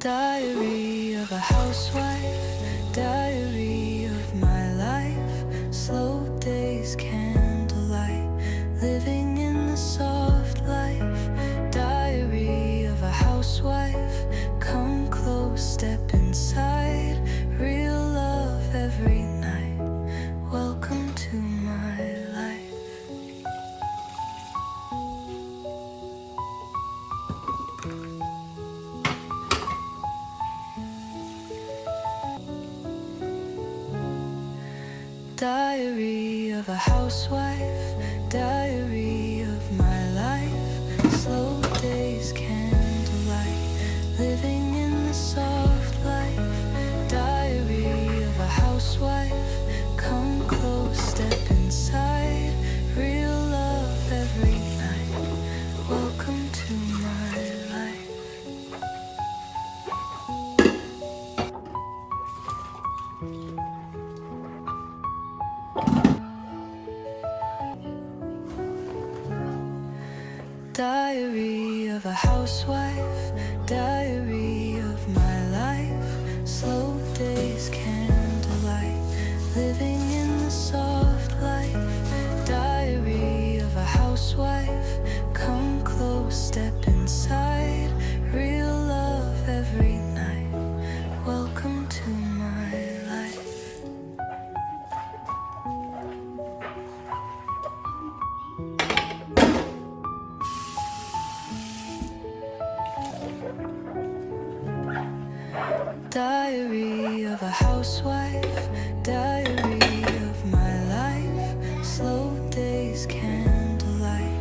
Diary of a housewife, diary of my life, slow days, candlelight, living in the soft life. Diary of a housewife, come close, step inside, real love every night. Welcome to my life. Diary of a housewife, diary of my life, slow days, candlelight, living in the soft life. Diary of a housewife, come close, step inside, real love every night. Welcome to my life. Diary of a housewife, diary of my life, slow days, candlelight, living in the soft life. Diary of a housewife, come close, step inside, real love every night. Welcome to my life. Diary of a housewife, diary of my life, slow days, candlelight,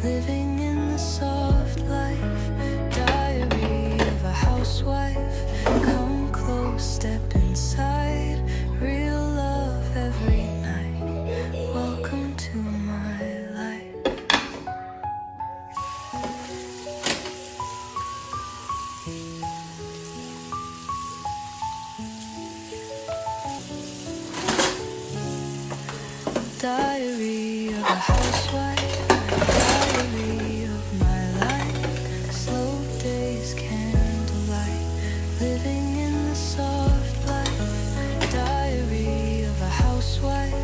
living in the soft life. Diary of a housewife, come close, step inside, real love every night. Welcome to my life. Diary of a housewife, diary of my life, slow days, candlelight, living in the soft life. Diary of a housewife,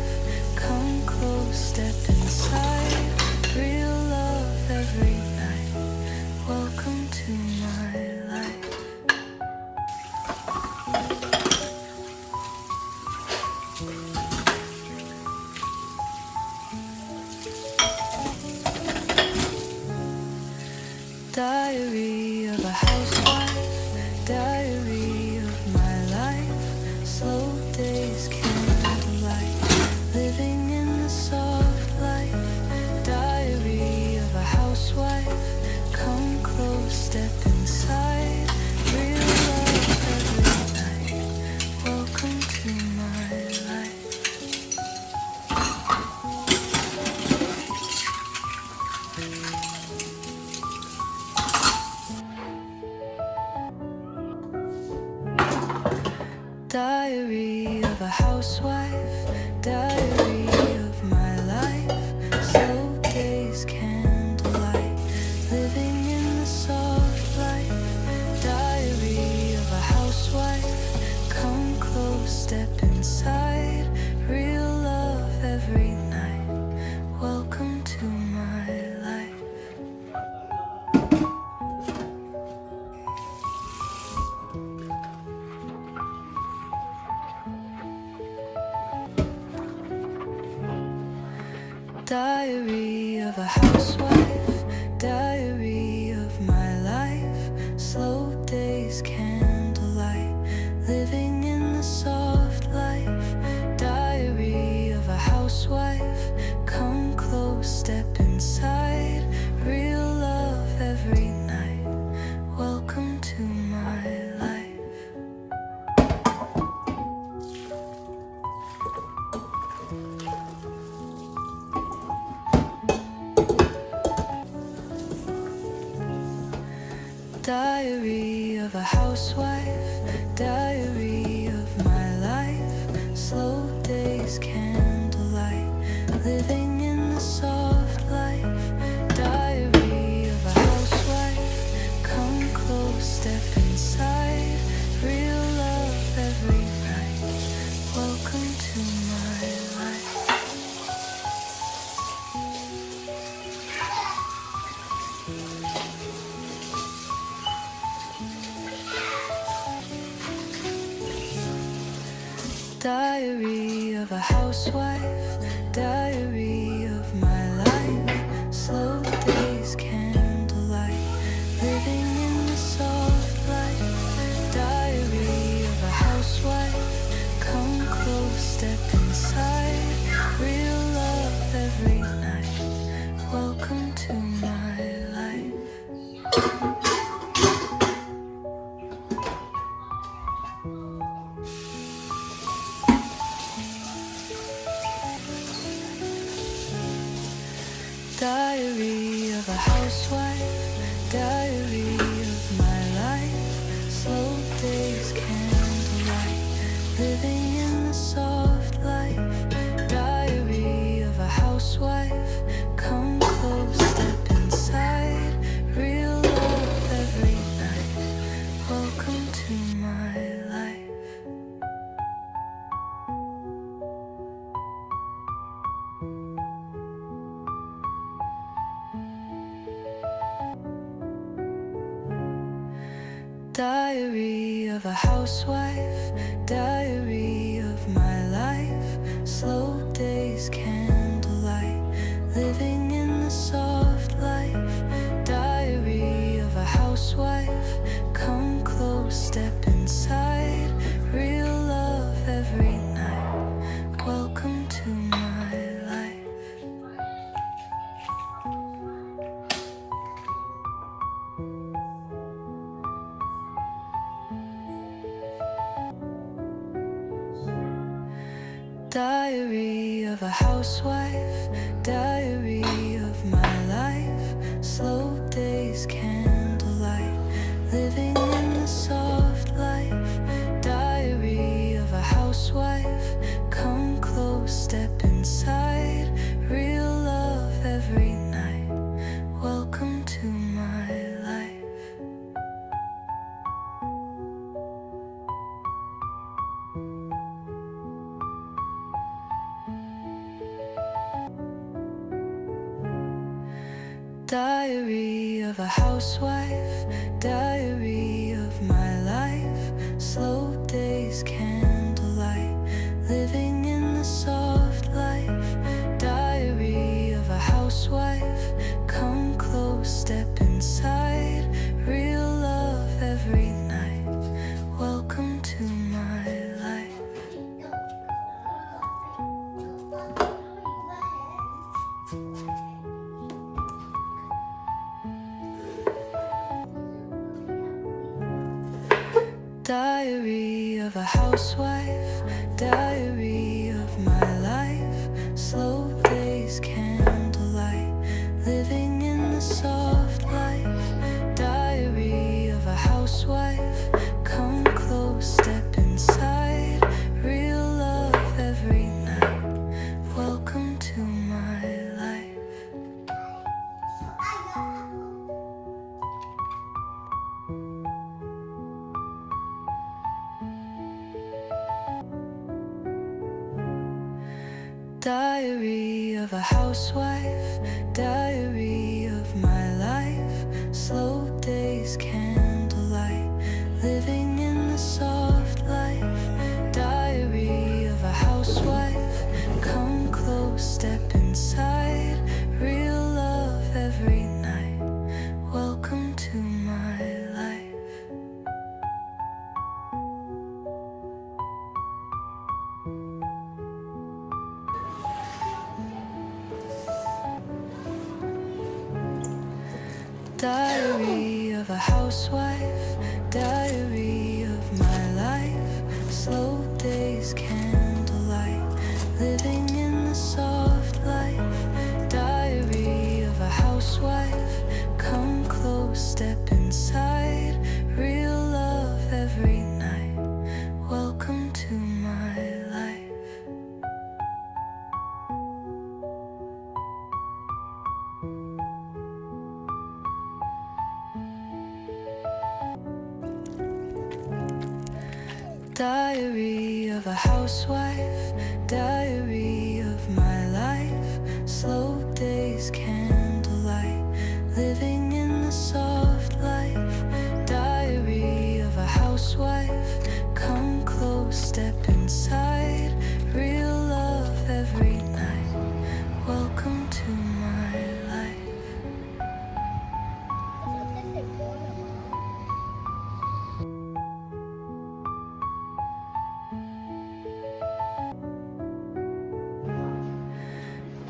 come close, step inside, real love every night. Welcome to my life. Diary of a housewife, diary of my life, slow days, candlelight, living in the soft life. Diary of a housewife, come close, step inside, real love every night. Welcome to my life. Diary of a housewife, diary of my life, slow days, candlelight, living in the soft life. Diary of a housewife, come close, step inside, real love every night. Welcome to my life. Diary of a housewife, diary of my life, slow days, candlelight, living in the soft life. Diary of a housewife, come close, step inside, real love every night. Welcome to my life. Diary of a housewife, diary of my life, slow days, candlelight, living in the soft life. Diary of a housewife, come close, step inside. Diary of a housewife, diary of my life, slow days, candlelight, living in the soft light. Diary of a housewife, come close, step inside, real love every night, welcome to my life. Diary of a housewife, diary of my life, slow days, candlelight, living in the soft life. Diary of a housewife, come close, step inside, real love every night, welcome to my life. Diary of a housewife, diary of my life, slow days, candlelight, living in the soft life. Diary of a housewife, come close, step inside, real love every night, welcome to my life. Diary of a housewife, diary of my life, slow days, candlelight, living in the soft life. Diary of a housewife, come close, step inside, real love every night, welcome to my life. Diary of a housewife, diary of my life, slow days, candlelight, living in the soft life. Diary of a housewife, come close, step inside, real love every night, welcome to my life. Diary of a housewife, diary of my life, slow days, candlelight, living in the soft life. Diary of a housewife, come close, step inside, real love every night, welcome to my life. Diary of a housewife, diary of my life, slow days, candlelight, living in the soft life. Diary of a housewife, come close, step inside, real love every night, welcome to my life. Diary of a housewife, diary of my life, slow days, candlelight, living in the soft life. Diary of a housewife, come close, step inside, real love every night, welcome to my life. Diary of a housewife, diary of my life, slow days, candlelight, living in the soft life. Diary of a housewife, come close, step inside.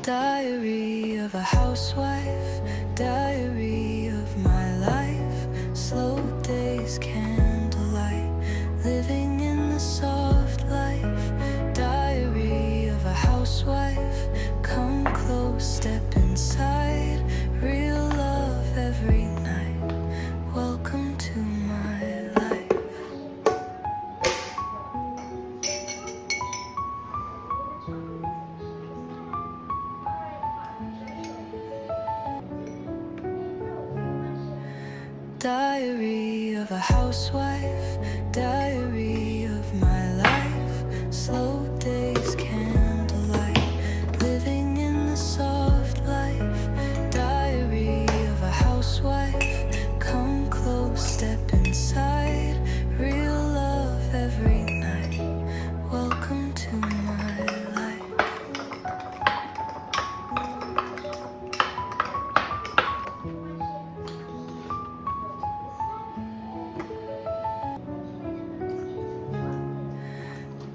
Diary of a housewife, diary of my life, slow days, candlelight, living in the soft life. Diary of a housewife, come close, step inside, real love every night. Welcome to my life. Diary of a housewife, diary of my life, slow days, candlelight, living in the soft life. Diary of a housewife, come close, step inside, real love every night. Welcome to my life.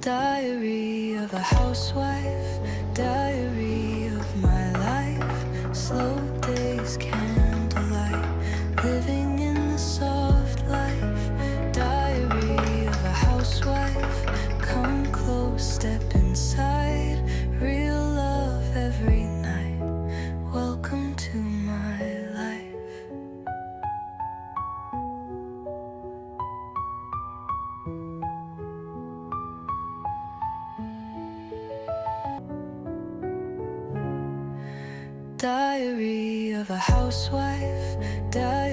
Diary of a housewife, diary of my life, slow days, candlelight, living in the soft life. Diary of a housewife, come close, step inside, real love every night. Welcome to my life. Diary of a housewife, diary